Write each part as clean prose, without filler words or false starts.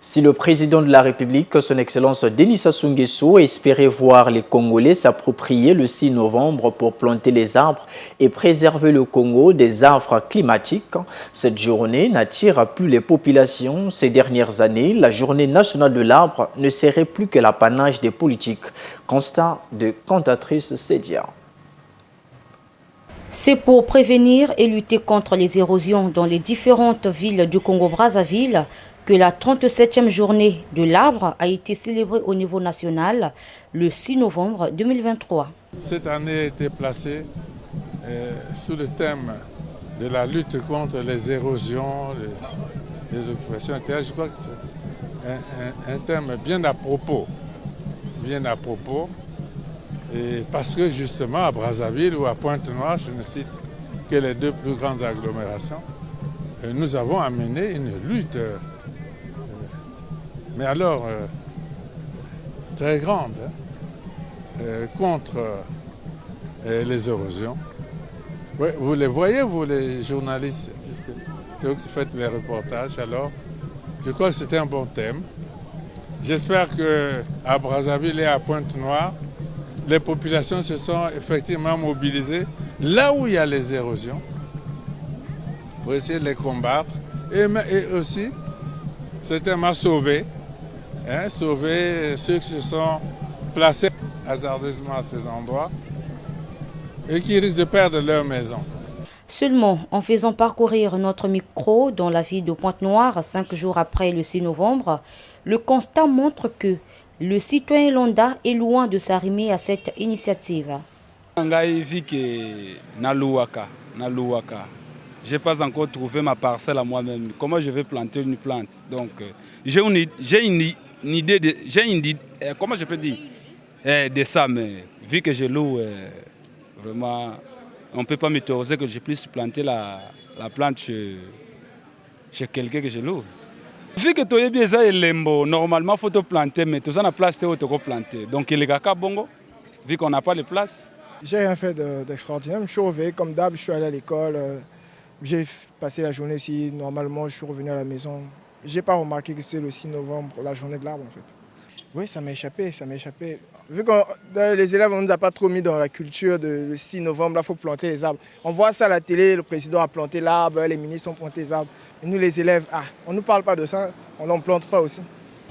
Si le président de la République, son Excellence Denis Sassou Nguesso, espérait voir les Congolais s'approprier le 6 novembre pour planter les arbres et préserver le Congo des affres climatiques, cette journée n'attire plus les populations. Ces dernières années, la journée nationale de l'arbre ne serait plus que l'apanage des politiques. Constat de cantatrice Sédia. C'est pour prévenir et lutter contre les érosions dans les différentes villes du Congo-Brazzaville que la 37e journée de l'arbre a été célébrée au niveau national le 6 novembre 2023. Cette année a été placée sous le thème de la lutte contre les érosions, les occupations intérieures. Je crois que c'est un thème bien à propos. Et parce que justement à Brazzaville ou à Pointe-Noire, je ne cite que les deux plus grandes agglomérations, nous avons amené une lutte, mais alors très grande, contre les érosions. Oui, vous les voyez, vous les journalistes, puisque c'est vous qui faites les reportages, alors je crois que c'était un bon thème. J'espère qu'à Brazzaville et à Pointe-Noire, les populations se sont effectivement mobilisées là où il y a les érosions pour essayer de les combattre. Et aussi, c'était m'a sauvé, sauver ceux qui se sont placés hasardeusement à ces endroits et qui risquent de perdre leur maison. Seulement, en faisant parcourir notre micro dans la ville de Pointe-Noire 5 jours après le 6 novembre, le constat montre que le citoyen lambda est loin de s'arrimer à cette initiative. Je n'ai pas encore trouvé ma parcelle à moi-même. Comment je vais planter une plante? Donc, j'ai une idée, comment je peux dire, de ça, mais vu que je loue, vraiment, on ne peut pas m'autoriser que je puisse planter la plante chez quelqu'un que je loue. Vu que tu es bien lembo, normalement il faut te planter, mais tu as la place où tu peux planter. Donc il est caca bongo, vu qu'on n'a pas de place. J'ai rien fait d'extraordinaire. Je suis revenu comme d'hab, je suis allé à l'école. J'ai passé la journée aussi. Normalement, je suis revenu à la maison. Je n'ai pas remarqué que c'est le 6 novembre, la journée de l'arbre en fait. Oui, ça m'a échappé. Vu que les élèves, on ne nous a pas trop mis dans la culture de 6 novembre, il faut planter les arbres. On voit ça à la télé, le président a planté l'arbre, les ministres ont planté les arbres. Et nous, les élèves, on ne nous parle pas de ça, on n'en plante pas aussi.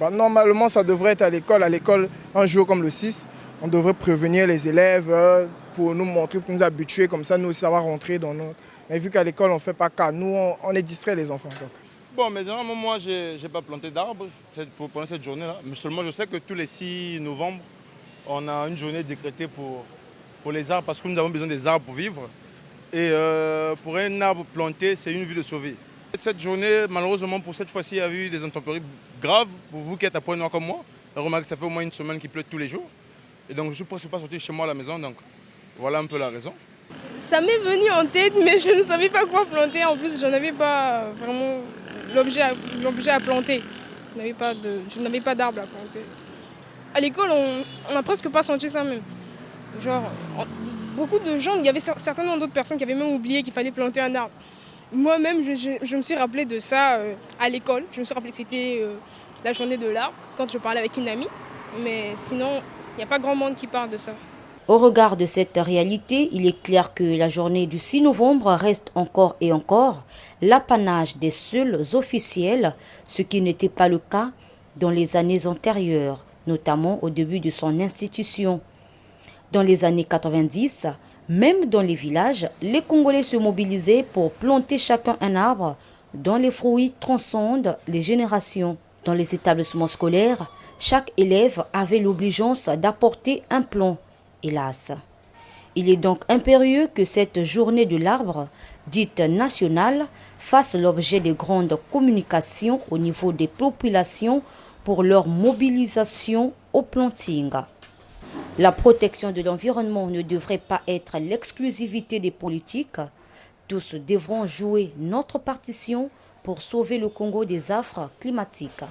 Normalement, ça devrait être à l'école. À l'école, un jour comme le 6, on devrait prévenir les élèves pour nous montrer, pour nous habituer, comme ça, nous aussi, ça va rentrer dans notre... Mais vu qu'à l'école, on ne fait pas cas, nous, on est distrait les enfants. Donc. Bon, mais généralement, moi, je n'ai pas planté d'arbres pendant cette journée-là. Mais seulement, je sais que tous les 6 novembre, on a une journée décrétée pour les arbres parce que nous avons besoin des arbres pour vivre. Et pour un arbre planté, c'est une vie de sauver. Cette journée, malheureusement, pour cette fois-ci, il y a eu des intempéries graves. Pour vous qui êtes à Pointe-Noire comme moi, remarquez que ça fait au moins une semaine qu'il pleut tous les jours. Et donc, je ne suis presque pas sorti chez moi à la maison. Donc, voilà un peu la raison. Ça m'est venu en tête, mais je ne savais pas quoi planter. En plus, je n'avais pas vraiment l'objet à planter. Je n'avais pas d'arbre à planter. À l'école, on n'a presque pas senti ça même. Genre, beaucoup de gens, il y avait certainement d'autres personnes qui avaient même oublié qu'il fallait planter un arbre. Moi-même, je me suis rappelé de ça à l'école. Je me suis rappelé que c'était la journée de l'arbre, quand je parlais avec une amie. Mais sinon, il n'y a pas grand monde qui parle de ça. Au regard de cette réalité, il est clair que la journée du 6 novembre reste encore et encore l'apanage des seuls officiels, ce qui n'était pas le cas dans les années antérieures, notamment au début de son institution. Dans les années 90, même dans les villages, les Congolais se mobilisaient pour planter chacun un arbre dont les fruits transcendent les générations. Dans les établissements scolaires, chaque élève avait l'obligeance d'apporter un plomb. Hélas. Il est donc impérieux que cette journée de l'arbre, dite nationale, fasse l'objet de grandes communications au niveau des populations pour leur mobilisation au planting. La protection de l'environnement ne devrait pas être l'exclusivité des politiques. Tous devront jouer notre partition pour sauver le Congo des affres climatiques.